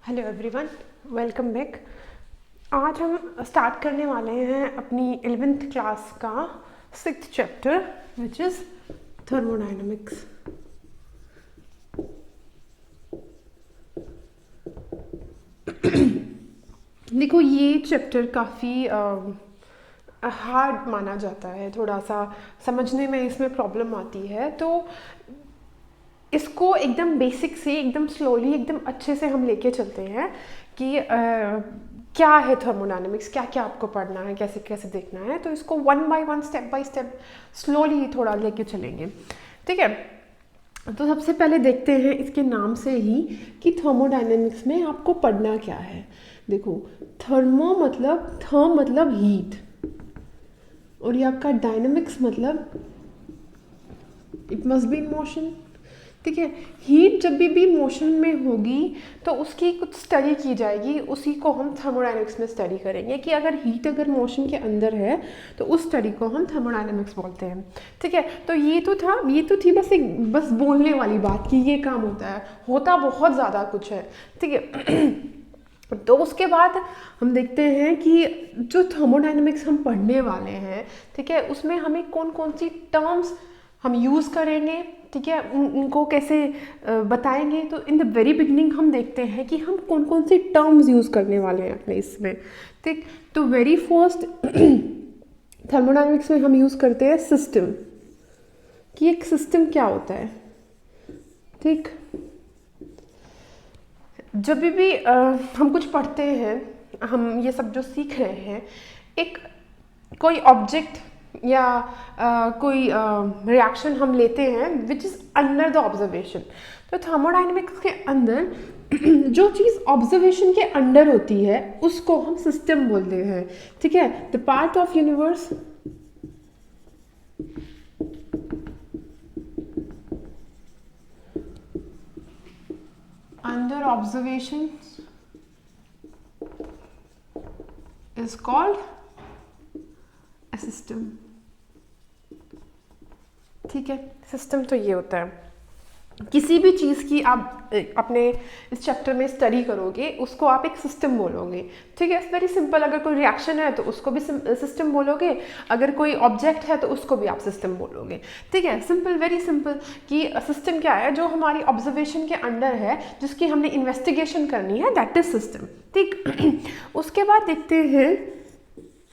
Hello everyone, welcome back. आज हम start करने वाले हैं अपनी 11th क्लास का 6th chapter which is thermodynamics. देखो, ये चैप्टर काफ़ी हार्ड माना जाता है, थोड़ा सा समझने में इसमें प्रॉब्लम आती है, तो इसको एकदम बेसिक से एकदम स्लोली एकदम अच्छे से हम लेके चलते हैं कि क्या है थर्मोडायनेमिक्स, क्या क्या आपको पढ़ना है, कैसे कैसे देखना है। तो इसको वन बाय स्टेप स्लोली थोड़ा लेके चलेंगे, ठीक है। तो सबसे पहले देखते हैं इसके नाम से ही कि थर्मोडायनेमिक्स में आपको पढ़ना क्या है। देखो, थर्मो मतलब हीट, और ये आपका डायनेमिक्स मतलब it must be in motion, ठीक है। हीट जब भी मोशन में होगी तो उसकी कुछ स्टडी की जाएगी, उसी को हम थर्मोडायनेमिक्स में स्टडी करेंगे कि अगर हीट अगर मोशन के अंदर है तो उस स्टडी को हम थर्मोडायनेमिक्स बोलते हैं, ठीक है। तो ये तो थी बस बोलने वाली बात कि ये काम होता बहुत ज़्यादा कुछ है, ठीक है। तो उसके बाद हम देखते हैं कि जो थर्मोडायनेमिक्स हम पढ़ने वाले हैं, ठीक है, उसमें हमें कौन कौन सी टर्म्स हम यूज़ करेंगे, ठीक है, उनको कैसे बताएंगे। तो इन द वेरी बिगनिंग हम देखते हैं कि हम कौन कौन सी टर्म्स यूज़ करने वाले हैं अपने इसमें, ठीक। तो वेरी फर्स्ट थर्मोडायनेमिक्स में हम यूज़ करते हैं सिस्टम, कि एक सिस्टम क्या होता है, ठीक। जब भी हम कुछ पढ़ते हैं, हम ये सब जो सीख रहे हैं, एक कोई ऑब्जेक्ट या कोई रिएक्शन हम लेते हैं which is under the observation. तो थर्मोडायनेमिक्स के अंदर जो चीज़ ऑब्जर्वेशन के अंडर होती है उसको हम सिस्टम बोलते हैं, ठीक है। The part of universe under observation is called a system, ठीक है। सिस्टम तो ये होता है, किसी भी चीज़ की आप अपने इस चैप्टर में स्टडी करोगे उसको आप एक सिस्टम बोलोगे, ठीक है। वेरी सिंपल, अगर कोई रिएक्शन है तो उसको भी सिस्टम बोलोगे, अगर कोई ऑब्जेक्ट है तो उसको भी आप सिस्टम बोलोगे, ठीक है। सिंपल, वेरी सिंपल कि सिस्टम क्या है, जो हमारी ऑब्जर्वेशन के अंडर है, जिसकी हमने इन्वेस्टिगेशन करनी है, दैट इज सिस्टम, ठीक। उसके बाद देखते हैं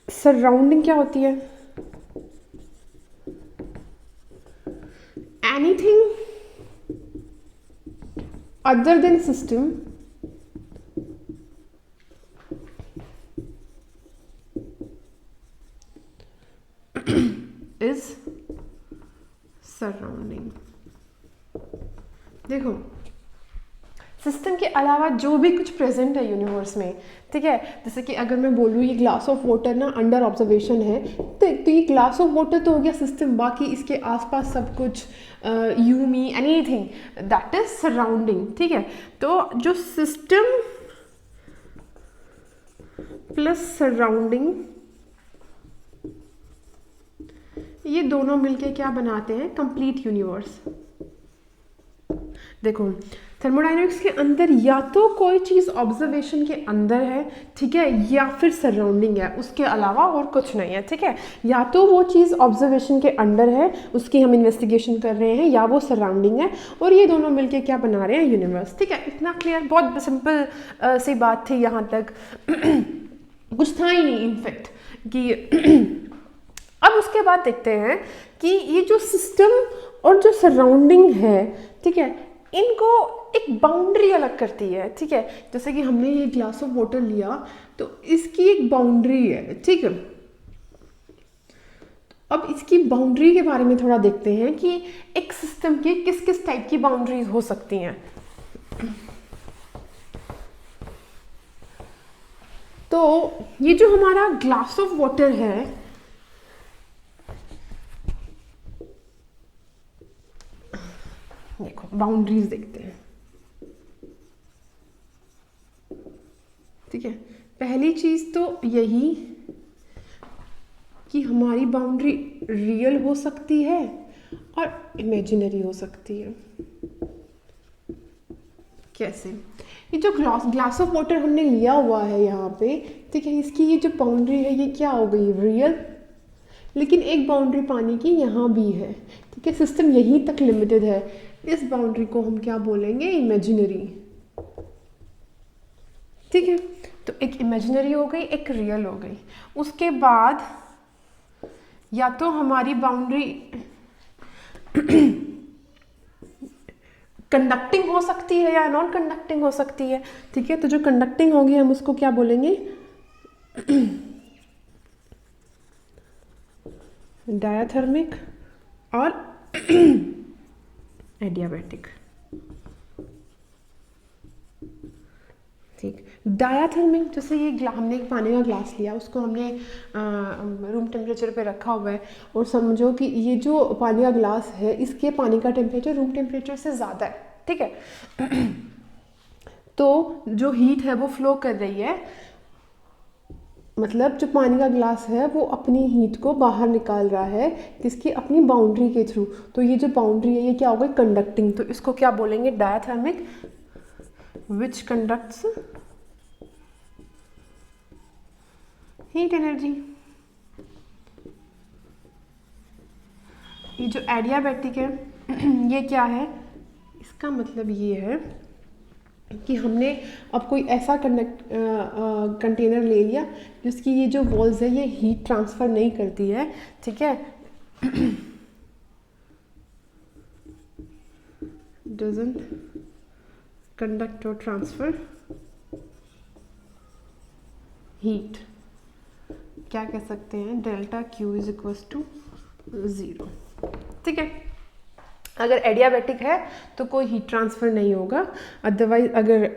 सराउंडिंग क्या होती है। Anything other than system is surrounding। देखो, सिस्टम के अलावा जो भी कुछ प्रेजेंट है यूनिवर्स में, ठीक है, जैसे कि अगर मैं बोलूँ ये ग्लास ऑफ वाटर ना अंडर ऑब्जर्वेशन है, तो ये ग्लास ऑफ वाटर तो हो गया सिस्टम, बाकी इसके आसपास सब कुछ you me anything that is surrounding, ठीक है। तो जो सिस्टम प्लस सराउंडिंग, ये दोनों मिलके क्या बनाते हैं, कंप्लीट यूनिवर्स। देखो, थर्मोडायनेमिक्स के अंदर या तो कोई चीज़ ऑब्जर्वेशन के अंदर है, ठीक है, या फिर सराउंडिंग है, उसके अलावा और कुछ नहीं है, ठीक है। या तो वो चीज़ ऑब्जर्वेशन के अंडर है, उसकी हम इन्वेस्टिगेशन कर रहे हैं, या वो सराउंडिंग है, और ये दोनों मिलके क्या बना रहे हैं, यूनिवर्स, ठीक है। इतना क्लियर, बहुत सिंपल सी बात थी यहाँ तक। कुछ था ही नहीं इनफैक्ट कि अब उसके बाद देखते हैं कि ये जो सिस्टम और जो सराउंडिंग है, ठीक है, इनको एक बाउंड्री अलग करती है, ठीक है। जैसे कि हमने ये ग्लास ऑफ वाटर लिया तो इसकी एक बाउंड्री है, ठीक है। अब इसकी बाउंड्री के बारे में थोड़ा देखते हैं कि एक सिस्टम की किस किस टाइप की बाउंड्रीज हो सकती हैं। तो ये जो हमारा ग्लास ऑफ वाटर है, देखो बाउंड्रीज देखते हैं, ठीक है। पहली चीज़ तो यही कि हमारी बाउंड्री रियल हो सकती है और इमेजिनरी हो सकती है। कैसे? ये जो ग्लास ऑफ वाटर हमने लिया हुआ है यहाँ पे, ठीक है, इसकी ये जो बाउंड्री है ये क्या हो गई, रियल, लेकिन एक बाउंड्री पानी की यहाँ भी है, ठीक है, सिस्टम यहीं तक लिमिटेड है। इस बाउंड्री को हम क्या बोलेंगे, इमेजिनरी, ठीक है। तो एक इमेजिनरी हो गई, एक रियल हो गई। उसके बाद या तो हमारी बाउंड्री कंडक्टिंग हो सकती है या नॉन कंडक्टिंग हो सकती है, ठीक है। तो जो कंडक्टिंग होगी हम उसको क्या बोलेंगे, डायाथर्मिक और एडियाबैटिक, ठीक। डायाथर्मिक, जैसे ये हमने एक पानी का ग्लास लिया, उसको हमने रूम टेम्परेचर पे रखा हुआ है, और समझो कि ये जो पानी का ग्लास है इसके पानी का टेम्परेचर रूम टेम्परेचर से ज़्यादा है, ठीक है। तो जो हीट है वो फ्लो कर रही है, मतलब जो पानी का ग्लास है वो अपनी हीट को बाहर निकाल रहा है, किसकी, अपनी बाउंड्री के थ्रू। तो ये जो बाउंड्री है ये क्या होगा, कंडक्टिंग। तो इसको क्या बोलेंगे, डायाथर्मिक, विच कंडक्ट्स हीट एनर्जी। ये जो एडियाबैटिक है ये क्या है, इसका मतलब ये है कि हमने अब कोई ऐसा कंटेनर ले लिया जिसकी ये जो वॉल्स है ये हीट ट्रांसफ़र नहीं करती है, ठीक है, डजंट कंडक्ट और ट्रांसफर हीट, क्या कह सकते हैं, delta Q is equal to 0, ठीक है। अगर एडियाबैटिक है तो कोई हीट ट्रांसफ़र नहीं होगा, अदरवाइज अगर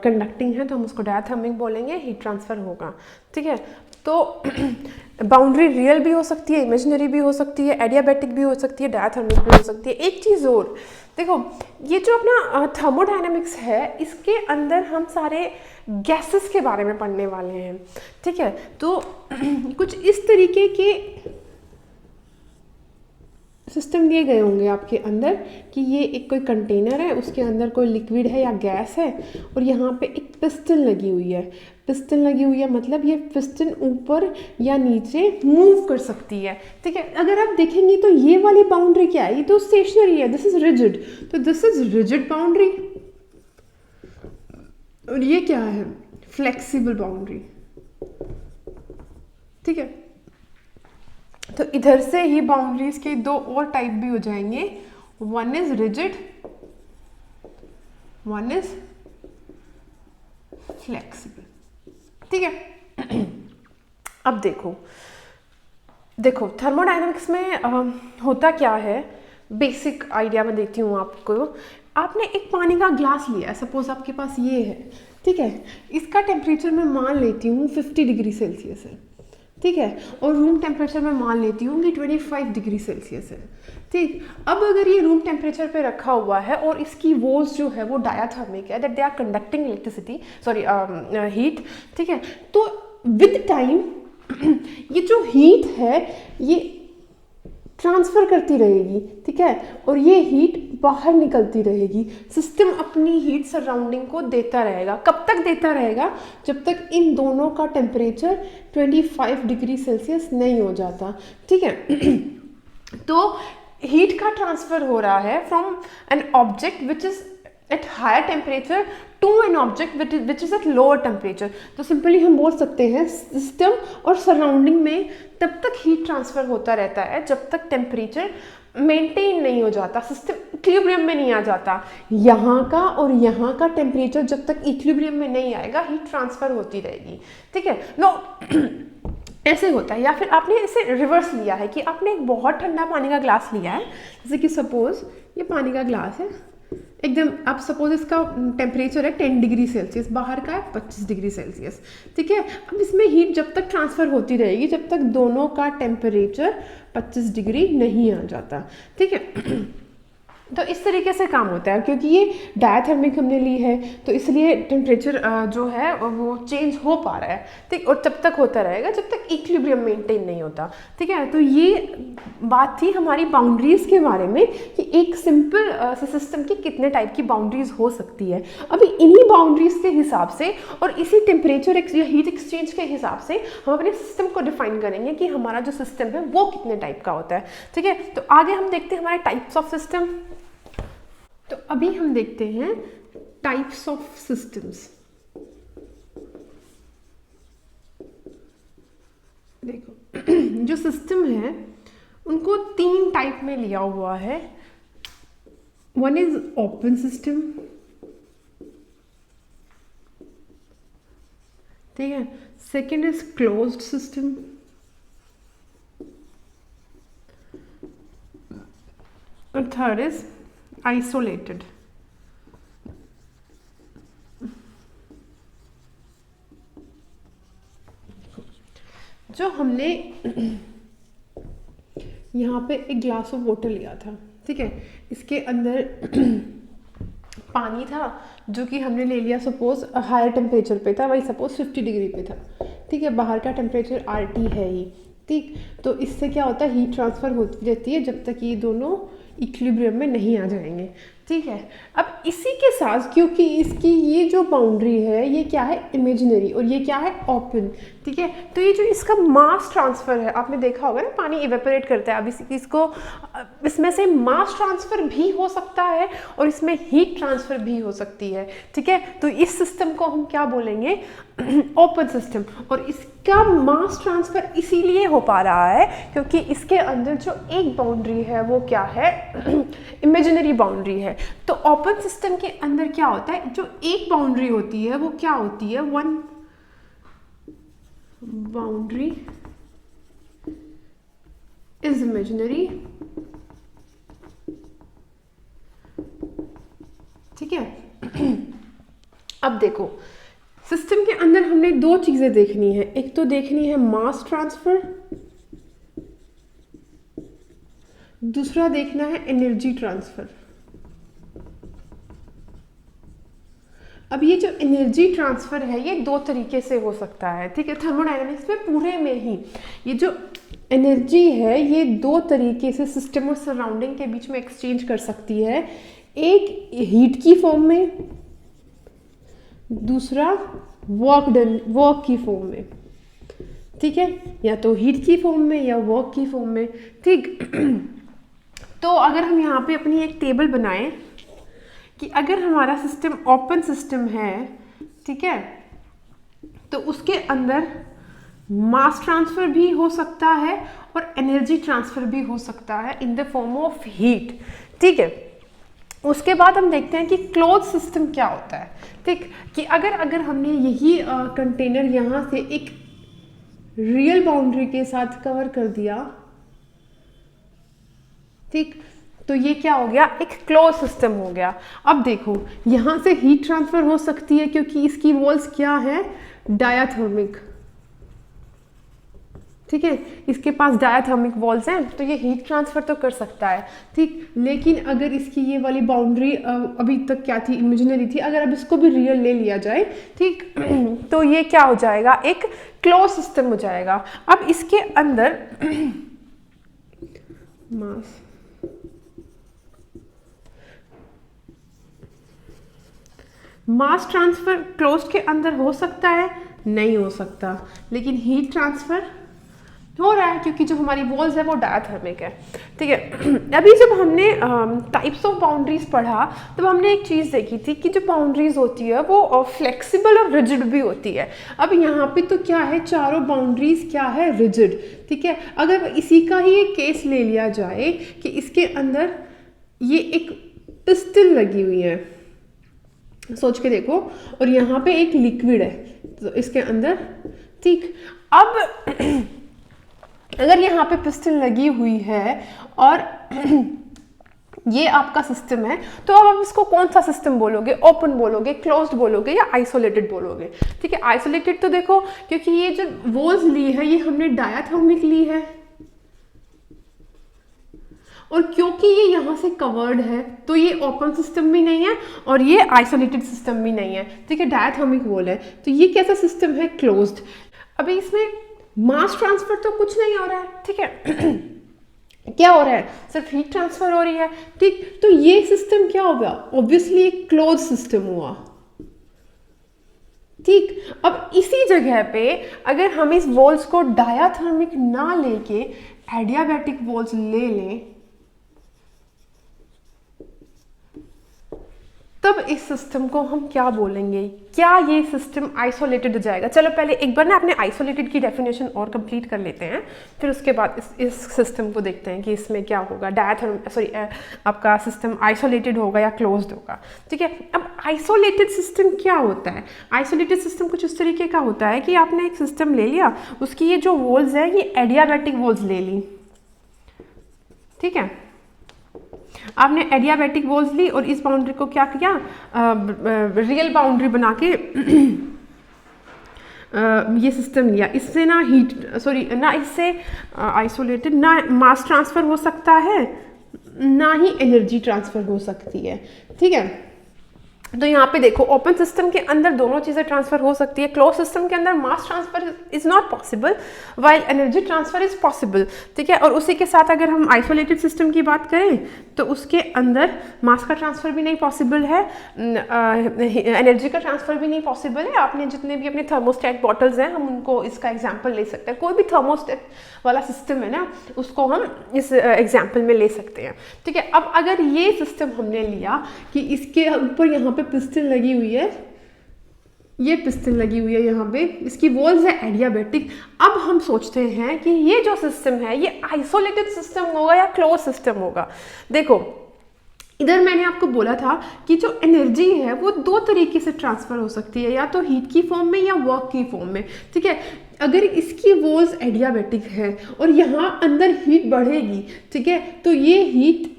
कंडक्टिंग है तो हम उसको डायाथर्मिक बोलेंगे, हीट ट्रांसफ़र होगा, ठीक है। तो बाउंड्री रियल भी हो सकती है, इमेजिनरी भी हो सकती है, एडियाबैटिक भी हो सकती है, डायाथर्मिक भी हो सकती है। एक चीज़ और देखो, ये जो अपना थर्मोडायनेमिक्स है इसके अंदर हम सारे गैसेस के बारे में पढ़ने वाले हैं, ठीक है। तो कुछ इस तरीके के सिस्टम दिए गए होंगे आपके अंदर कि ये एक कोई कंटेनर है, उसके अंदर कोई लिक्विड है या गैस है, और यहाँ पे एक पिस्टन लगी हुई है। पिस्टन लगी हुई है मतलब ये पिस्टन ऊपर या नीचे मूव कर सकती है, ठीक है। अगर आप देखेंगे तो ये वाली बाउंड्री क्या है, ये तो स्टेशनरी है, दिस इज रिजिड, तो दिस इज रिजिड बाउंड्री, और ये क्या है, फ्लेक्सिबल बाउंड्री, ठीक है। तो इधर से ही बाउंड्रीज के दो और टाइप भी हो जाएंगे, one is rigid, one is flexible, ठीक है। अब देखो थर्मोडायनेमिक्स में होता क्या है, बेसिक आइडिया मैं देती हूँ आपको। आपने एक पानी का ग्लास लिया, सपोज आपके पास ये है, ठीक है, इसका टेम्परेचर मैं मान लेती हूँ 50 डिग्री सेल्सियस है, ठीक है, और रूम टेम्परेचर मैं मान लेती हूँ कि 25 डिग्री सेल्सियस है, ठीक। अब अगर ये रूम टेम्परेचर पे रखा हुआ है और इसकी वॉल्स जो है वो डायाथर्मिक है, that they are conducting electricity, sorry heat, ठीक है। तो विद टाइम ये जो हीट है ये ट्रांसफ़र करती रहेगी, ठीक है, और ये हीट बाहर निकलती रहेगी। सिस्टम अपनी हीट सराउंडिंग को देता रहेगा। कब तक देता रहेगा, जब तक इन दोनों का टेम्परेचर 25 डिग्री सेल्सियस नहीं हो जाता, ठीक है। तो हीट का ट्रांसफ़र हो रहा है from an object which is at higher temperature to an object which is at lower temperature. तो सिंपली हम बोल सकते हैं सिस्टम और सराउंडिंग में तब तक हीट ट्रांसफ़र होता रहता है जब तक टेम्परेचर मेंटेन नहीं हो जाता, सिस्टम इक्विलिब्रियम में नहीं आ जाता। यहाँ का और यहाँ का टेम्परेचर जब तक इक्विलिब्रियम में नहीं आएगा हीट ट्रांसफ़र होती रहेगी, ठीक है। नो ऐसे होता है। या फिर आपने इसे रिवर्स लिया है कि आपने एक बहुत ठंडा पानी का ग्लास लिया है, जैसे कि सपोज ये पानी का ग्लास है एकदम, आप सपोज इसका टेम्परेचर है 10 डिग्री सेल्सियस, बाहर का है 25 डिग्री सेल्सियस, ठीक है। अब इसमें हीट जब तक ट्रांसफ़र होती रहेगी जब तक दोनों का टेम्परेचर 25 डिग्री नहीं आ जाता, ठीक है। तो इस तरीके से काम होता है, क्योंकि ये डायथर्मिक हमने ली है तो इसलिए टेम्परेचर जो है वो चेंज हो पा रहा है, ठीक, और तब तक होता रहेगा जब तक इक्विलिब्रियम मेंटेन नहीं होता, ठीक है। तो ये बात थी हमारी बाउंड्रीज के बारे में कि एक सिंपल सिस्टम की कितने टाइप की बाउंड्रीज हो सकती है। अभी इन्हीं बाउंड्रीज के हिसाब से और इसी टेम्परेचर या हीट एक्सचेंज के हिसाब से हम अपने सिस्टम को डिफाइन करेंगे कि हमारा जो सिस्टम है वो कितने टाइप का होता है, ठीक है। तो आगे हम देखते हैं हमारे टाइप्स ऑफ सिस्टम। तो अभी हम देखते हैं टाइप्स ऑफ सिस्टम्स। देखो जो सिस्टम है उनको 3 टाइप में लिया हुआ है। वन इज ओपन सिस्टम, ठीक है। सेकेंड इज क्लोज्ड सिस्टम, और थर्ड इज आइसोलेटेड। जो हमने यहाँ पे एक ग्लास ऑफ वाटर लिया था, ठीक है, इसके अंदर पानी था जो कि हमने ले लिया सपोज हायर टेम्परेचर पे था, वही सपोज 50 डिग्री पे था, ठीक है। बाहर का टेम्परेचर RT है ही, ठीक। तो इससे क्या होता है, हीट ट्रांसफ़र होती रहती है जब तक ये दोनों इक्विलिब्रियम में नहीं आ जाएंगे, ठीक है। अब इसी के साथ क्योंकि इसकी ये जो बाउंड्री है ये क्या है, इमेजिनरी, और ये क्या है, ओपन, ठीक है। तो ये जो इसका मास ट्रांसफ़र है, आपने देखा होगा ना, पानी इवेपोरेट करता है, अब इसको इसमें से मास ट्रांसफ़र भी हो सकता है और इसमें हीट ट्रांसफ़र भी हो सकती है, ठीक है। तो इस सिस्टम को हम क्या बोलेंगे, ओपन सिस्टम। और इसका मास ट्रांसफ़र इसीलिए हो पा रहा है क्योंकि इसके अंदर जो एक बाउंड्री है वो क्या है, इमेजिनरी बाउंड्री है। तो ओपन सिस्टम के अंदर क्या होता है, जो एक बाउंड्री होती है वो क्या होती है, वन बाउंड्री इज इमेजिनरी, ठीक है। अब देखो सिस्टम के अंदर हमने 2 चीजें देखनी है, एक तो देखनी है मास ट्रांसफर, दूसरा देखना है एनर्जी ट्रांसफर। अब ये जो एनर्जी ट्रांसफर है ये 2 तरीके से हो सकता है, ठीक है। थर्मोडायनामिक्स में पूरे में ही ये जो एनर्जी है ये 2 तरीके से सिस्टम और सराउंडिंग के बीच में एक्सचेंज कर सकती है, एक हीट की फॉर्म में, दूसरा वर्क की फॉर्म में, ठीक है, या तो हीट की फॉर्म में या वर्क की फॉर्म में, ठीक। तो अगर हम यहाँ पे अपनी एक टेबल बनाएं कि अगर हमारा सिस्टम ओपन सिस्टम है, ठीक है, तो उसके अंदर मास ट्रांसफर भी हो सकता है और एनर्जी ट्रांसफर भी हो सकता है in the form of heat, ठीक है। उसके बाद हम देखते हैं कि क्लोज सिस्टम क्या होता है, ठीक, कि अगर हमने यही कंटेनर यहाँ से एक रियल बाउंड्री के साथ कवर कर दिया, ठीक, तो ये क्या हो गया, एक क्लोज सिस्टम हो गया। अब देखो यहाँ से हीट ट्रांसफर हो सकती है क्योंकि इसकी वॉल्स क्या है, डायाथर्मिक, ठीक है, इसके पास डायाथर्मिक वॉल्स हैं तो ये हीट ट्रांसफर तो कर सकता है, ठीक। लेकिन अगर इसकी ये वाली बाउंड्री अभी तक क्या थी, इमेजिनरी थी, अगर अब इसको भी रियल ले लिया जाए, ठीक, तो ये क्या हो जाएगा, एक क्लोज सिस्टम हो जाएगा। अब इसके अंदर मास ट्रांसफर क्लोज के अंदर हो सकता है, नहीं हो सकता, लेकिन हीट ट्रांसफर हो रहा है क्योंकि जो हमारी वॉल्स है वो डायाथर्मिक है, ठीक है। अभी जब हमने टाइप्स ऑफ बाउंड्रीज पढ़ा तब हमने एक चीज़ देखी थी कि जो बाउंड्रीज होती है वो फ्लेक्सिबल और रिजिड भी होती है। अब यहाँ पे तो क्या है, चारों बाउंड्रीज क्या है, रिजिड, ठीक है। अगर इसी का ही एक केस ले लिया जाए कि इसके अंदर ये एक पिस्टन लगी हुई है, सोच के देखो, और यहाँ पे एक लिक्विड है तो इसके अंदर, ठीक। अब अगर यहाँ पे पिस्टन लगी हुई है और ये आपका सिस्टम है, तो अब आप इसको कौन सा सिस्टम बोलोगे, ओपन बोलोगे, क्लोज्ड बोलोगे या आइसोलेटेड बोलोगे, ठीक है। आइसोलेटेड तो देखो क्योंकि ये जो वॉल्स ली है ये हमने डायाथर्मिक ली है और क्योंकि ये यहाँ से कवर्ड है तो ये ओपन सिस्टम भी नहीं है और ये आइसोलेटेड सिस्टम भी नहीं है, ठीक है, डायथर्मिक वॉल है, तो ये कैसा सिस्टम है, क्लोज्ड। अभी इसमें मास ट्रांसफर तो कुछ नहीं हो रहा है, ठीक है क्या हो रहा है, सिर्फ हीट ट्रांसफर हो रही है, ठीक, तो ये सिस्टम क्या होगा, ऑब्वियसली एक क्लोज सिस्टम हुआ, ठीक। अब इसी जगह पे अगर हम इस वॉल्स को डायाथर्मिक ना लेके एडियाबैटिक वॉल्स ले लें, तब इस सिस्टम को हम क्या बोलेंगे, क्या ये सिस्टम आइसोलेटेड हो जाएगा। चलो पहले एक बार ना अपने आइसोलेटेड की डेफिनेशन और कंप्लीट कर लेते हैं, फिर उसके बाद इस सिस्टम को देखते हैं कि इसमें क्या होगा, आपका सिस्टम आइसोलेटेड होगा या क्लोज्ड होगा, ठीक है। अब आइसोलेटेड सिस्टम क्या होता है, आइसोलेटेड सिस्टम कुछ इस तरीके का होता है कि आपने एक सिस्टम ले लिया, उसकी ये जो वॉल्स है ये एडियाबैटिक वॉल्स ले ली, ठीक है, आपने एडियाबैटिक वॉल्स ली और इस बाउंड्री को क्या किया, रियल बाउंड्री बना के ये सिस्टम लिया, इससे ना ना इससे आइसोलेटेड ना मास ट्रांसफ़र हो सकता है ना ही एनर्जी ट्रांसफ़र हो सकती है, ठीक है। तो यहाँ पे देखो ओपन सिस्टम के अंदर दोनों चीज़ें ट्रांसफ़र हो सकती है, क्लोज सिस्टम के अंदर मास transfer is not possible while energy transfer is possible, ठीक है। और उसी के साथ अगर हम आइसोलेटेड सिस्टम की बात करें तो उसके अंदर मास का ट्रांसफ़र भी नहीं पॉसिबल है, एनर्जी का ट्रांसफ़र भी नहीं पॉसिबल है। आपने जितने भी अपने थर्मोस्टेट बॉटल्स हैं, हम उनको इसका एग्जाम्पल ले सकते हैं, कोई भी थर्मोस्टेट वाला सिस्टम है ना, उसको हम इस एग्जाम्पल में ले सकते हैं, ठीक है। अब अगर ये सिस्टम हमने लिया कि इसके ऊपर यहाँ पे पिस्टन लगी हुई है, ये पिस्टन लगी हुई है यहाँ पे, इसकी वॉल्स है एडियाबैटिक, अब हम सोचते हैं कि ये जो सिस्टम है ये आइसोलेटेड सिस्टम होगा या क्लोज सिस्टम होगा। देखो इधर मैंने आपको बोला था कि जो एनर्जी है वो दो तरीके से ट्रांसफ़र हो सकती है, या तो हीट की फॉर्म में या वर्क की फॉर्म में, ठीक है। अगर इसकी वॉल्स एडियाबैटिक है और यहाँ अंदर हीट बढ़ेगी, ठीक है, तो ये हीट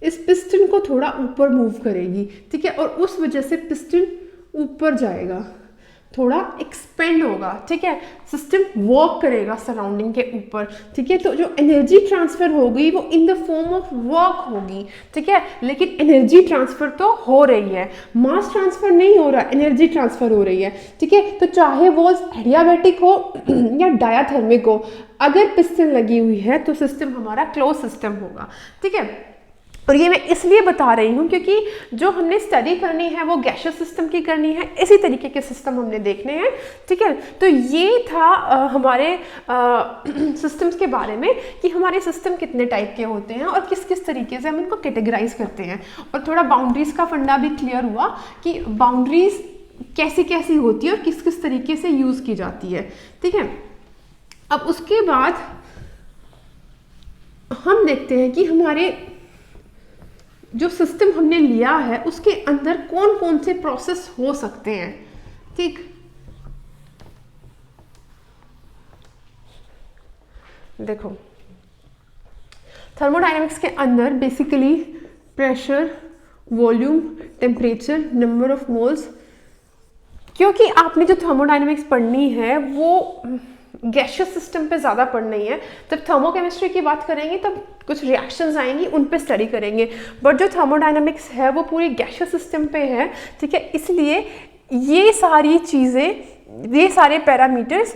इस पिस्टन को थोड़ा ऊपर मूव करेगी, ठीक है, और उस वजह से पिस्टन ऊपर जाएगा, थोड़ा एक्सपेंड होगा, ठीक है, सिस्टम वर्क करेगा सराउंडिंग के ऊपर, ठीक है। तो जो एनर्जी ट्रांसफ़र होगी वो in the form of work होगी, ठीक है, लेकिन एनर्जी ट्रांसफ़र तो हो रही है, मास ट्रांसफ़र नहीं हो रहा, एनर्जी ट्रांसफ़र हो रही है, ठीक है। तो चाहे वॉल्स एडियाबैटिक हो या डायाथर्मिक हो, अगर पिस्टन लगी हुई है तो सिस्टम हमारा क्लोज सिस्टम होगा, ठीक है। और ये मैं इसलिए बता रही हूँ क्योंकि जो हमने स्टडी करनी है वो गैसियस सिस्टम की करनी है, इसी तरीके के सिस्टम हमने देखने हैं, ठीक है। तो ये था हमारे सिस्टम्स के बारे में कि हमारे सिस्टम कितने टाइप के होते हैं और किस किस तरीके से हम इनको कैटेगराइज करते हैं, और थोड़ा बाउंड्रीज़ का फंडा भी क्लियर हुआ कि बाउंड्रीज़ कैसी कैसी होती है और किस किस तरीके से यूज़ की जाती है, ठीक है। अब उसके बाद हम देखते हैं कि हमारे जो सिस्टम हमने लिया है उसके अंदर कौन कौन से प्रोसेस हो सकते हैं, ठीक। देखो थर्मोडायनामिक्स के अंदर basically pressure, volume, temperature, number of moles, क्योंकि आपने जो थर्मोडायनामिक्स पढ़नी है वो गैसियस सिस्टम पे ज़्यादा पढ़नी है, जब थर्मोकेमिस्ट्री की बात करेंगे तब कुछ रिएक्शंस आएंगी उन पे स्टडी करेंगे, बट जो थर्मोडायनामिक्स है वो पूरी गैसियस सिस्टम पे है, ठीक है। इसलिए ये सारी चीज़ें, ये सारे पैरामीटर्स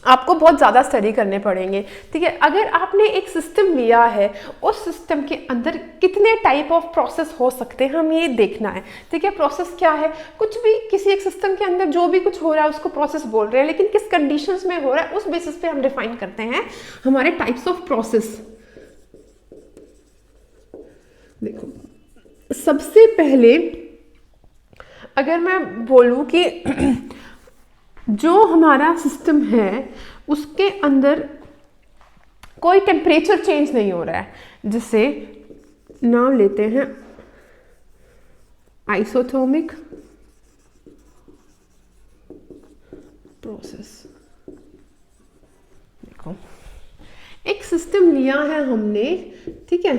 आपको बहुत ज़्यादा स्टडी करने पड़ेंगे, ठीक है। अगर आपने एक सिस्टम लिया है, उस सिस्टम के अंदर कितने टाइप ऑफ प्रोसेस हो सकते हैं हमें ये देखना है, ठीक है। प्रोसेस क्या है, कुछ भी किसी एक सिस्टम के अंदर जो भी कुछ हो रहा है उसको प्रोसेस बोल रहे हैं, लेकिन किस कंडीशंस में हो रहा है उस बेसिस पे हम डिफाइन करते हैं हमारे टाइप्स ऑफ प्रोसेस। देखो सबसे पहले अगर मैं बोलूँ कि जो हमारा सिस्टम है उसके अंदर कोई टेम्परेचर चेंज नहीं हो रहा है, जिसे नाम लेते हैं आइसोथर्मिक प्रोसेस। देखो एक सिस्टम लिया है हमने, ठीक है,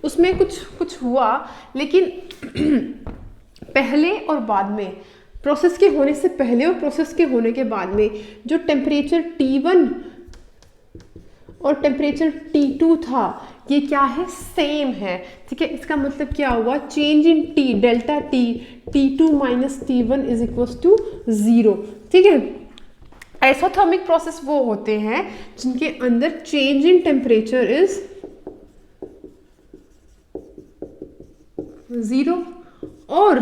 उसमें कुछ हुआ, लेकिन पहले और बाद में, प्रोसेस के होने से पहले और प्रोसेस के होने के बाद में जो टेम्परेचर T1 और टेम्परेचर T2 था, ये क्या है, सेम है। ठीक है, इसका मतलब क्या हुआ, change in T, delta T, T2 minus T1 is equal to 0। ठीक है, आइसोथर्मिक प्रोसेस वो होते हैं जिनके अंदर चेंज इन टेम्परेचर इज 0, और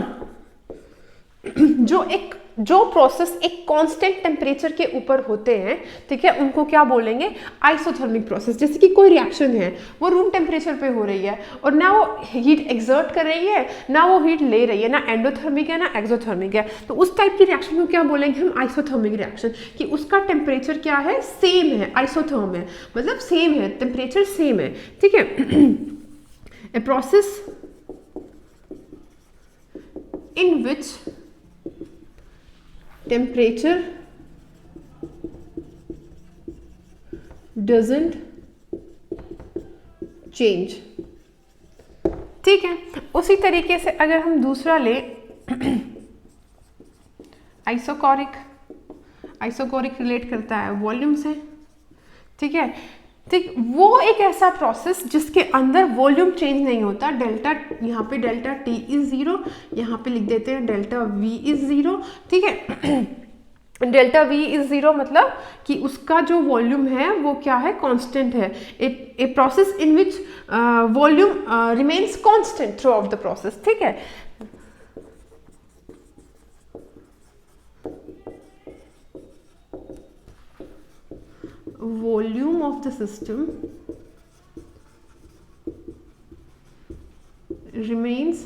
जो प्रोसेस एक कांस्टेंट टेम्परेचर के ऊपर होते हैं, ठीक है, उनको क्या बोलेंगे, आइसोथर्मिक प्रोसेस। जैसे कि कोई रिएक्शन है, वो रूम टेम्परेचर पे हो रही है और ना वो हीट एक्सर्ट कर रही है, ना वो हीट ले रही है, ना एंडोथर्मिक है ना एक्सोथर्मिक है, तो उस टाइप की रिएक्शन को क्या बोलेंगे हम, आइसोथर्मिक रिएक्शन, कि उसका टेम्परेचर क्या है, सेम है, आइसोथर्म है, मतलब सेम है, टेम्परेचर सेम है। ठीक है, a process in which temperature doesn't change। ठीक है, उसी तरीके से अगर हम दूसरा ले आइसोकोरिक रिलेट करता है वॉल्यूम से। ठीक है, ठीक, वो एक ऐसा प्रोसेस जिसके अंदर वॉल्यूम चेंज नहीं होता, डेल्टा, यहाँ पे डेल्टा T इज 0, यहाँ पे लिख देते हैं डेल्टा V इज 0। ठीक है, डेल्टा V इज 0 मतलब कि उसका जो वॉल्यूम है वो क्या है, कांस्टेंट है। A process in which volume remains constant through out the process. ठीक है, volume of the system remains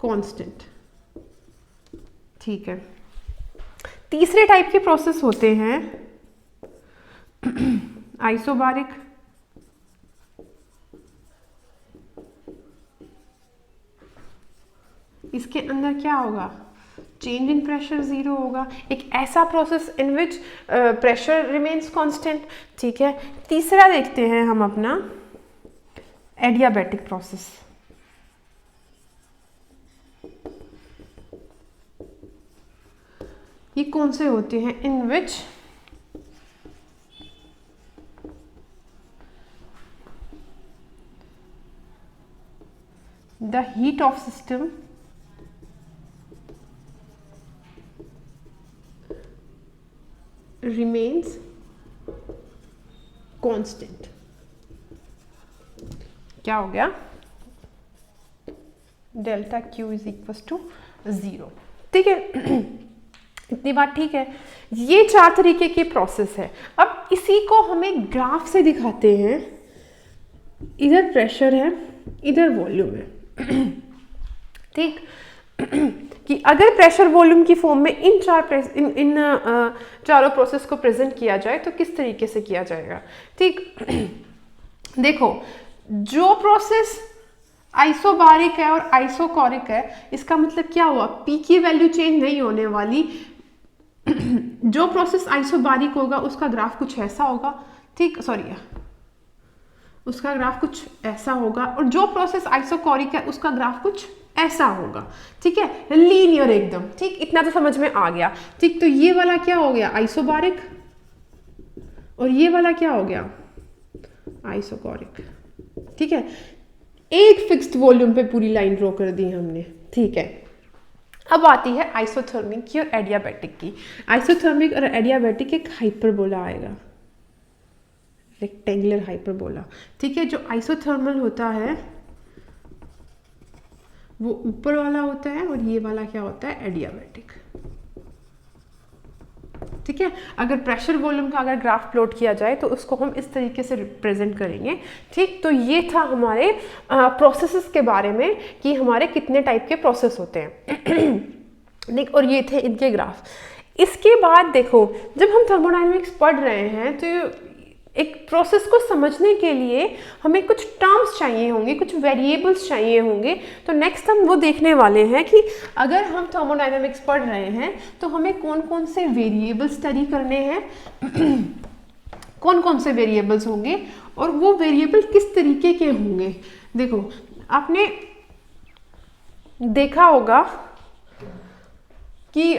constant। ठीक है, तीसरे टाइप के प्रोसेस होते हैं आइसोबारिक, इसके अंदर क्या होगा, चेंज इन प्रेशर 0 होगा, एक ऐसा process in which pressure remains constant. ठीक है, तीसरा देखते हैं हम अपना एडियाबैटिक प्रोसेस। ये कौन से होते हैं, in which the heat of system remains constant। क्या हो गया, delta Q is equal to 0। ठीक है, इतनी बात ठीक है। ये 4 तरीके के प्रोसेस है। अब इसी को हमें ग्राफ से दिखाते हैं, इधर प्रेशर है, इधर वॉल्यूम है। ठीक, कि अगर प्रेशर वॉल्यूम की फॉर्म में इन चारों प्रोसेस को प्रेजेंट किया जाए तो किस तरीके से किया जाएगा। ठीक, देखो, जो प्रोसेस आइसोबारिक है और आइसोकोरिक है, इसका मतलब क्या हुआ, P की वैल्यू चेंज नहीं होने वाली। जो प्रोसेस आइसोबारिक होगा उसका ग्राफ कुछ ऐसा होगा। ठीक, सॉरी, उसका ग्राफ कुछ ऐसा होगा, और जो प्रोसेस आइसोकोरिक है उसका ग्राफ कुछ ऐसा होगा। ठीक है, लीनियर एकदम। ठीक, इतना तो समझ में आ गया। ठीक, तो ये वाला क्या हो गया, आइसोबारिक, और ये वाला क्या हो गया, आइसोकोरिक। ठीक है, एक फिक्स्ड वॉल्यूम पे पूरी लाइन ड्रॉ कर दी हमने। ठीक है, अब आती है आइसोथर्मिक की और एडियाबैटिक की। आइसोथर्मिक और एडियाबैटिक एक हाइपरबोला आएगा, रेक्टेंगुलर हाइपरबोला। ठीक है, जो आइसोथर्मल होता है वो ऊपर वाला होता है, और ये वाला क्या होता है, एडियाबैटिक। ठीक है, अगर प्रेशर वॉल्यूम का अगर ग्राफ प्लॉट किया जाए तो उसको हम इस तरीके से रिप्रेजेंट करेंगे। ठीक, तो ये था हमारे प्रोसेसेस के बारे में कि हमारे कितने टाइप के प्रोसेस होते हैं। देख, और ये थे इनके ग्राफ। इसके बाद देखो, जब हम थर्मोडायनेमिक्स पढ़ रहे हैं तो एक प्रोसेस को समझने के लिए हमें कुछ टर्म्स चाहिए होंगे, कुछ वेरिएबल्स चाहिए होंगे। तो नेक्स्ट हम वो देखने वाले हैं कि अगर हम थर्मोडायनेमिक्स पढ़ रहे हैं तो हमें कौन कौन से वेरिएबल्स स्टडी करने हैं, कौन कौन से वेरिएबल्स होंगे, और वो वेरिएबल किस तरीके के होंगे। देखो, आपने देखा होगा कि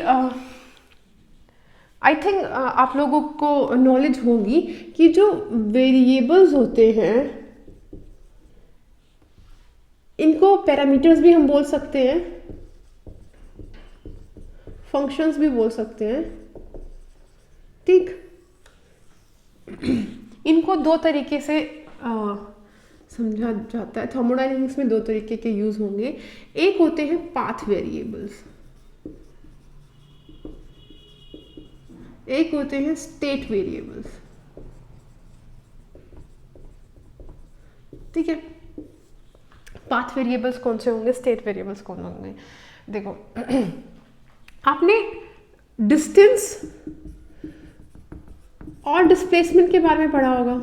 आई थिंक आप लोगों को नॉलेज होगी कि जो वेरिएबल्स होते हैं इनको पैरामीटर्स भी हम बोल सकते हैं, फंक्शंस भी बोल सकते हैं, ठीक। इनको दो तरीके से समझा जाता है। थर्मोडायनेमिक्स में दो तरीके के यूज होंगे। एक होते हैं पाथ वेरिएबल्स, एक होते हैं स्टेट वेरिएबल्स, ठीक है। पाथ वेरिएबल्स कौन से होंगे, स्टेट वेरिएबल्स कौन होंगे? देखो आपने डिस्टेंस और डिस्प्लेसमेंट के बारे में पढ़ा होगा।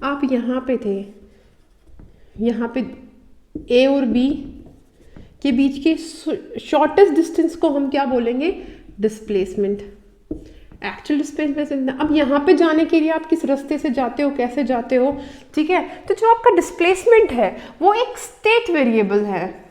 आप यहाँ पे थे, यहाँ पे ए और बी के बीच के शॉर्टेस्ट डिस्टेंस को हम क्या बोलेंगे? Displacement, actual displacement. अब यहाँ पे जाने के लिए आप किस रास्ते से जाते हो, कैसे जाते हो, ठीक है। तो जो आपका डिस्प्लेसमेंट है वो एक स्टेट वेरिएबल है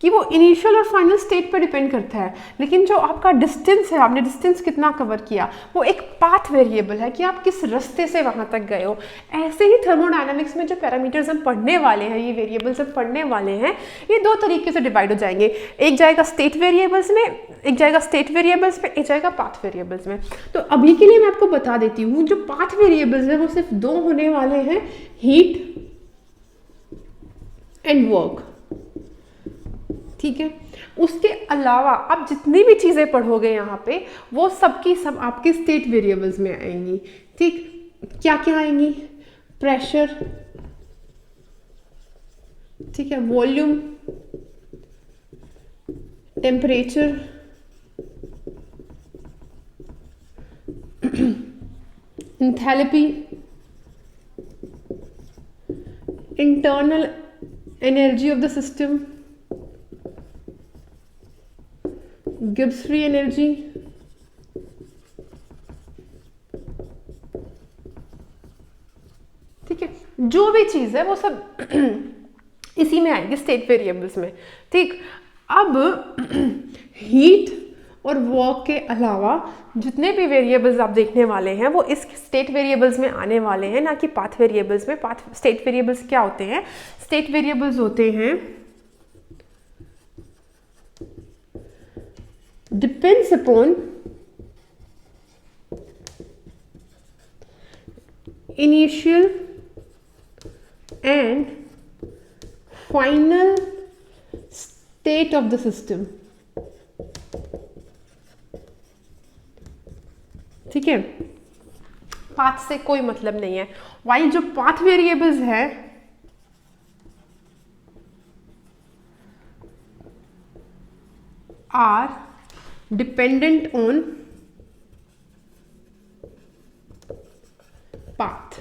कि वो इनिशियल और फाइनल स्टेट पर डिपेंड करता है। लेकिन जो आपका डिस्टेंस है, आपने डिस्टेंस कितना कवर किया, वो एक पाथ वेरिएबल है कि आप किस रास्ते से वहाँ तक गए हो। ऐसे ही थर्मोडायनामिक्स में जो पैरामीटर्स हम पढ़ने वाले हैं, ये वेरिएबल्स हम पढ़ने वाले हैं, ये दो तरीके से डिवाइड हो जाएंगे। एक जाएगा स्टेट वेरिएबल्स में, एक जाएगा स्टेट वेरिएबल्स में, एक जाएगा पाथ वेरिएबल्स में। तो अभी के लिए मैं आपको बता देती हूँ, जो पाथ वेरिएबल्स है वो सिर्फ दो होने वाले हैं, हीट एंड वर्क, ठीक है। उसके अलावा आप जितनी भी चीज़ें पढ़ोगे यहाँ पे, वो सब की सब आपके स्टेट वेरिएबल्स में आएंगी, ठीक। क्या क्या आएंगी? प्रेशर, ठीक है, volume, temperature, enthalpy, internal energy of the system, Gibbs free energy, ठीक है। जो भी चीज़ है वो सब इसी में आएंगे, स्टेट वेरिएबल्स में, ठीक। अब हीट और वर्क के अलावा जितने भी वेरिएबल्स आप देखने वाले हैं वो इस स्टेट वेरिएबल्स में आने वाले हैं, ना कि पाथ वेरिएबल्स में। स्टेट वेरिएबल्स क्या होते हैं? स्टेट वेरिएबल्स होते हैं depends upon initial and final state of the system, ठीक है। पाथ से कोई मतलब नहीं है। वाइल जो पाथ वेरिएबल्स है आर डिपेंडेंट ऑन पाथ,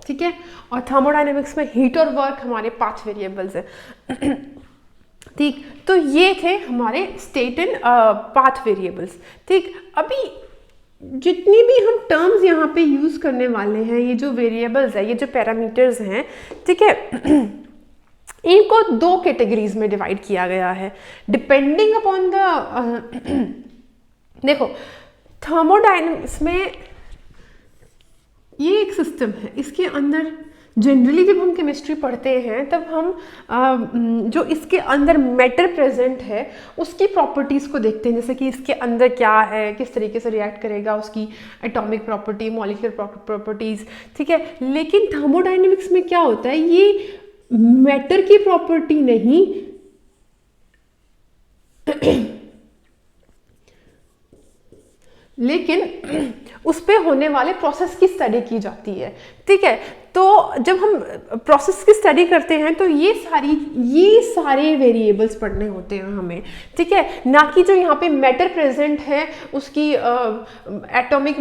ठीक है। और थर्मोडायनेमिक्स में हीट और वर्क हमारे पाथ वेरिएबल्स है, ठीक। तो ये थे हमारे स्टेट एंड पाथ वेरिएबल्स, ठीक। अभी जितनी भी हम टर्म्स यहाँ पे यूज करने वाले हैं, ये जो वेरिएबल्स है, ये जो पैरामीटर्स हैं, ठीक है, इनको दो कैटेगरीज में डिवाइड किया गया है डिपेंडिंग अपॉन द देखो थर्मोडायनेमिक्स में ये एक सिस्टम है, इसके अंदर जनरली जब हम केमिस्ट्री पढ़ते हैं तब हम जो इसके अंदर मैटर प्रेजेंट है उसकी प्रॉपर्टीज़ को देखते हैं, जैसे कि इसके अंदर क्या है, किस तरीके से रिएक्ट करेगा, उसकी एटॉमिक प्रॉपर्टी, मॉलिक्यूलर प्रॉपर्टीज़, ठीक है। लेकिन थर्मोडायनेमिक्स में क्या होता है, ये मैटर की प्रॉपर्टी नहीं लेकिन उस पे होने वाले प्रोसेस की स्टडी की जाती है, ठीक है। तो जब हम प्रोसेस की स्टडी करते हैं तो ये सारे वेरिएबल्स पढ़ने होते हैं हमें, ठीक है, ना कि जो यहाँ पे मैटर प्रेजेंट है उसकी एटॉमिक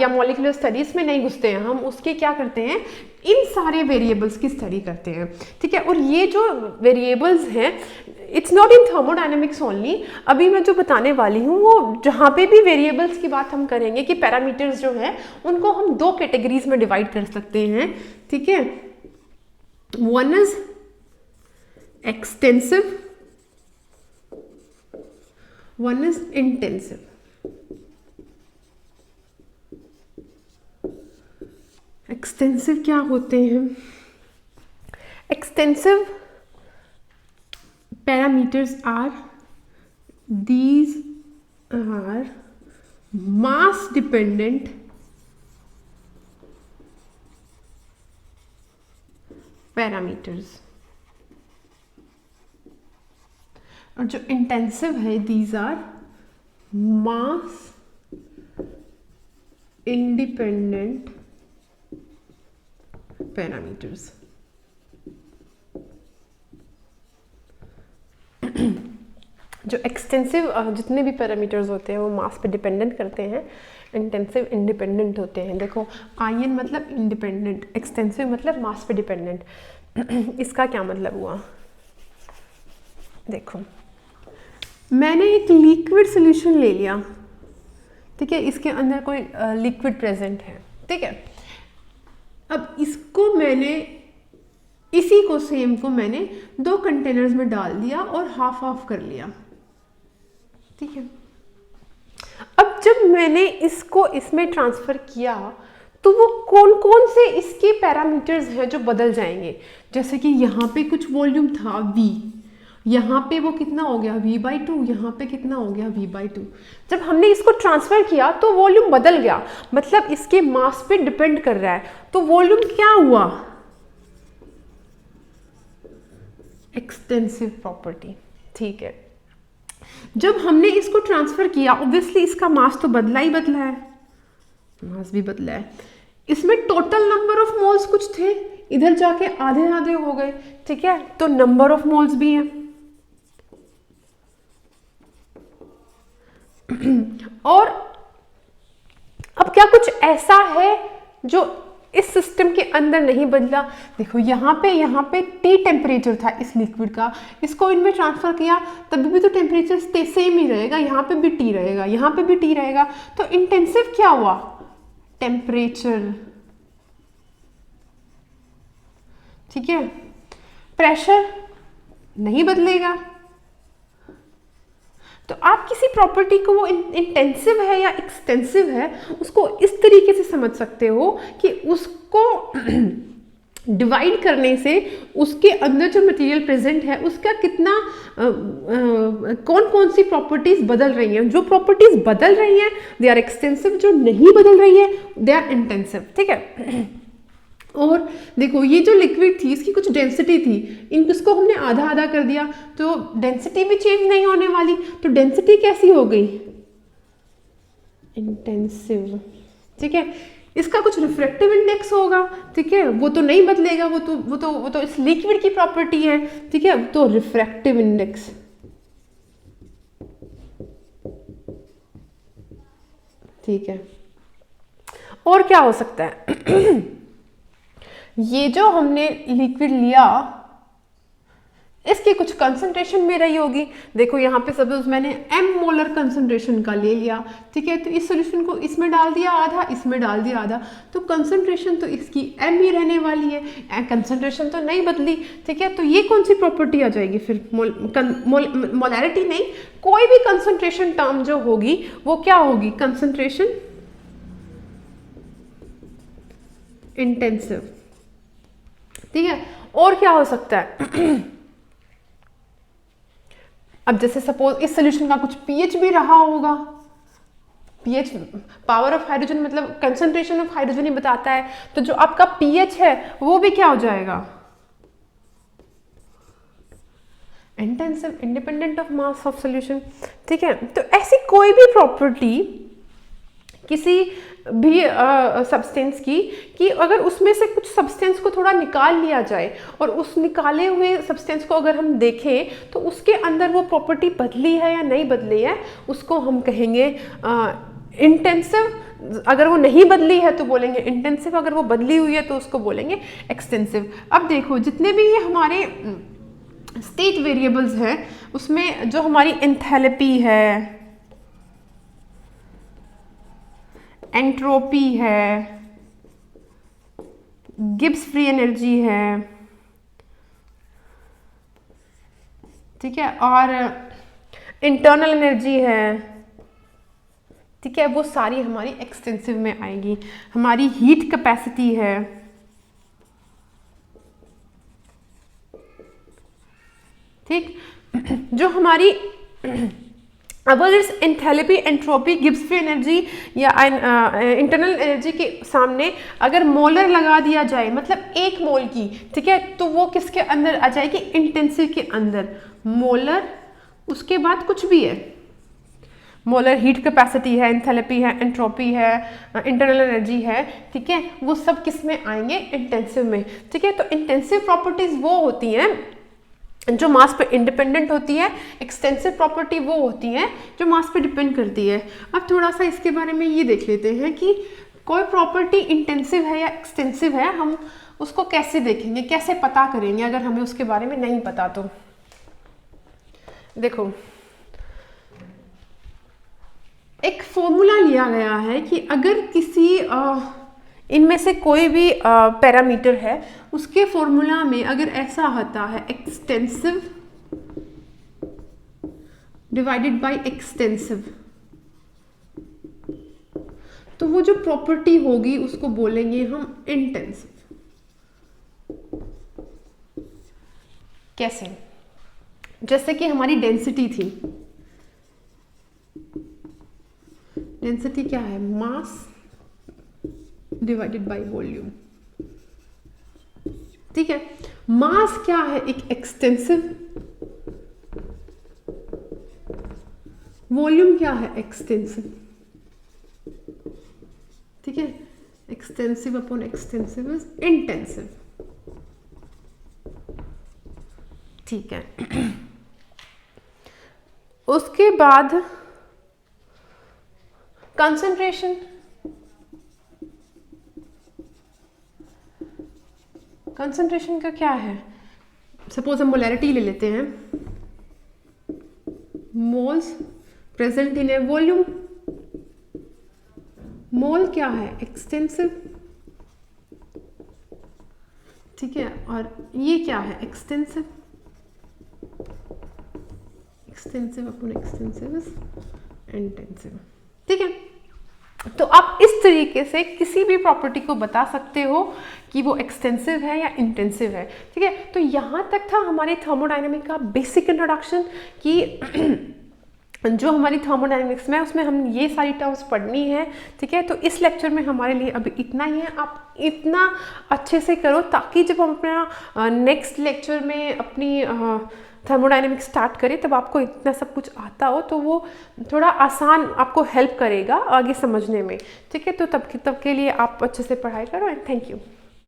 या मॉलिक्यूलर स्टडीज में नहीं घुसते हैं हम, उसके क्या करते हैं, इन सारे वेरिएबल्स की स्टडी करते हैं, ठीक है। और ये जो वेरिएबल्स हैं it's not in thermodynamics only, अभी मैं जो बताने वाली हूँ वो जहाँ पे भी वेरिएबल्स की बात हम करेंगे कि पैरामीटर्स जो है उनको हम दो कैटेगरीज में डिवाइड कर सकते हैं, ठीक है। One is extensive, one is intensive. Extensive क्या होते हैं? Extensive parameters are, these are mass dependent parameters. और जो इंटेंसिव है, these are mass independent parameters. जो एक्सटेंसिव जितने भी पैरामीटर्स होते हैं वो मास पे डिपेंडेंट करते हैं, इंटेंसिव इंडिपेंडेंट होते हैं। देखो आयन मतलब इंडिपेंडेंट, एक्सटेंसिव मतलब मास पे डिपेंडेंट। इसका क्या मतलब हुआ? देखो मैंने एक लिक्विड सॉल्यूशन ले लिया, ठीक है, इसके अंदर कोई लिक्विड प्रेजेंट है, ठीक है। अब इसको मैंने, इसी को सेम को मैंने दो कंटेनर्स में डाल दिया और हाफ हाफ कर लिया, ठीक है। अब जब मैंने इसको इसमें ट्रांसफर किया तो वो कौन कौन से इसके पैरामीटर्स हैं जो बदल जाएंगे? जैसे कि यहाँ पे कुछ वॉल्यूम था V, यहाँ पे वो कितना हो गया V/2, यहाँ पे कितना हो गया V/2। जब हमने इसको ट्रांसफर किया तो वॉल्यूम बदल गया, मतलब इसके मास पे डिपेंड कर रहा है, तो वॉल्यूम क्या हुआ? एक्सटेंसिव प्रॉपर्टी, ठीक है। जब हमने इसको ट्रांसफर किया ऑब्वियसली इसका मास तो बदला ही बदला है, मास भी बदला है। इसमें टोटल नंबर ऑफ मोल्स कुछ थे, इधर जाके आधे आधे हो गए, ठीक है, तो नंबर ऑफ मोल्स भी है। और अब क्या कुछ ऐसा है जो इस सिस्टम के अंदर नहीं बदला? देखो यहाँ पे T टेम्परेचर था इस लिक्विड का, इसको इनमें ट्रांसफर किया तभी भी तो टेम्परेचर सेम ही रहेगा, यहाँ पे भी T रहेगा, यहाँ पे भी T रहेगा। तो इंटेंसिव क्या हुआ? टेम्परेचर, ठीक है। प्रेशर नहीं बदलेगा। तो आप किसी प्रॉपर्टी को वो इंटेंसिव है या एक्सटेंसिव है उसको इस तरीके से समझ सकते हो कि उसको डिवाइड करने से उसके अंदर जो मटेरियल प्रेजेंट है उसका कितना कौन कौन सी प्रॉपर्टीज बदल रही हैं। जो प्रॉपर्टीज बदल रही हैं दे आर एक्सटेंसिव, जो नहीं बदल रही है दे आर इंटेंसिव, ठीक है। और देखो ये जो लिक्विड थी इसकी कुछ डेंसिटी थी, इसको हमने आधा आधा कर दिया तो डेंसिटी भी चेंज नहीं होने वाली, तो डेंसिटी कैसी हो गई? इंटेंसिव, ठीक है। इसका कुछ रिफ्रैक्टिव इंडेक्स होगा, ठीक है, वो तो नहीं बदलेगा, वो तो इस लिक्विड की प्रॉपर्टी है, ठीक है, तो रिफ्रैक्टिव इंडेक्स, ठीक है। और क्या हो सकता है? ये जो हमने लिक्विड लिया इसकी कुछ कंसंट्रेशन में रही होगी। देखो यहाँ पे सपोज मैंने m मोलर कंसंट्रेशन का ले लिया, ठीक है, तो इस सॉल्यूशन को इसमें डाल दिया आधा, इसमें डाल दिया आधा, तो कंसंट्रेशन तो इसकी m ही रहने वाली है, कंसंट्रेशन तो नहीं बदली, ठीक है। तो ये कौन सी प्रॉपर्टी आ जाएगी फिर? मोलैरिटी नहीं, कोई भी कंसंट्रेशन टर्म जो होगी वो क्या होगी? कंसंट्रेशन इंटेंसिव, ठीक है। और क्या हो सकता है? अब जैसे सपोज इस सॉल्यूशन का कुछ pH भी रहा होगा, pH पावर ऑफ हाइड्रोजन मतलब कंसंट्रेशन ऑफ हाइड्रोजन ही बताता है, तो जो आपका pH है वो भी क्या हो जाएगा? Intensive, independent of mass of solution, ठीक है। तो ऐसी कोई भी प्रॉपर्टी किसी भी सब्सटेंस की कि अगर उसमें से कुछ सब्सटेंस को थोड़ा निकाल लिया जाए और उस निकाले हुए सब्सटेंस को अगर हम देखें तो उसके अंदर वो प्रॉपर्टी बदली है या नहीं बदली है, उसको हम कहेंगे इंटेंसिव। अगर वो नहीं बदली है तो बोलेंगे इंटेंसिव, अगर वो बदली हुई है तो उसको बोलेंगे एक्सटेंसिव। अब देखो जितने भी ये हमारे स्टेट वेरिएबल्स हैं उसमें जो हमारी एंथैल्पी है, एंट्रोपी है, गिब्स फ्री एनर्जी है, ठीक है, और इंटरनल एनर्जी है, ठीक है, वो सारी हमारी एक्सटेंसिव में आएगी। हमारी हीट कैपेसिटी है, ठीक, जो हमारी अगर इस enthalpy entropy Gibbs free energy या इंटरनल एनर्जी के सामने अगर मोलर लगा दिया जाए, मतलब 1 मोल की, ठीक है, तो वो किसके अंदर आ जाएगी, इंटेंसिव के अंदर। मोलर, उसके बाद कुछ भी है, मोलर हीट कैपेसिटी है, एंथैल्पी है, एंट्रोपी है, इंटरनल एनर्जी है, ठीक है, वो सब किस में आएंगे, इंटेंसिव में, ठीक है। तो इंटेंसिव प्रॉपर्टीज वो होती हैं जो मास पे इंडिपेंडेंट होती है, एक्सटेंसिव प्रॉपर्टी वो होती है जो मास पे डिपेंड करती है। अब थोड़ा सा इसके बारे में ये देख लेते हैं कि कोई प्रॉपर्टी इंटेंसिव है या एक्सटेंसिव है, हम उसको कैसे देखेंगे, कैसे पता करेंगे अगर हमें उसके बारे में नहीं पता तो। देखो, एक फॉर्मूला लिया गया है कि अगर किसी इनमें से कोई भी पैरामीटर है, उसके फॉर्मूला में अगर ऐसा आता है एक्सटेंसिव डिवाइडेड बाय एक्सटेंसिव, तो वो जो प्रॉपर्टी होगी उसको बोलेंगे हम इंटेंसिव। कैसे? जैसे कि हमारी डेंसिटी थी, डेंसिटी क्या है, मास डिवाइडेड बाय वॉल्यूम, ठीक है। मास क्या है, एक एक्सटेंसिव, वॉल्यूम क्या है, एक्सटेंसिव, ठीक है। Extensive upon extensive is intensive, ठीक है। उसके बाद कंसंट्रेशन, कंसंट्रेशन का क्या है, सपोज हम मोलैरिटी ले लेते हैं, moles present in a volume, mole क्या है, एक्सटेंसिव, ठीक है, और ये क्या है, extensive, extensive upon extensive is intensive, ठीक है। तो आप इस तरीके से किसी भी प्रॉपर्टी को बता सकते हो कि वो एक्सटेंसिव है या इंटेंसिव है, ठीक है। तो यहाँ तक था हमारी थर्मोडायनेमिक का बेसिक इंट्रोडक्शन कि जो हमारी थर्मोडायनेमिक्स में उसमें हम ये सारी टर्म्स पढ़नी है, ठीक है। तो इस लेक्चर में हमारे लिए अभी इतना ही है। आप इतना अच्छे से करो ताकि जब हम अपना नेक्स्ट लेक्चर में अपनी थर्मोडायनेमिक्स स्टार्ट करें तब आपको इतना सब कुछ आता हो, तो वो थोड़ा आसान आपको हेल्प करेगा आगे समझने में, ठीक है। तो तब के लिए आप अच्छे से पढ़ाई करो एंड थैंक यू।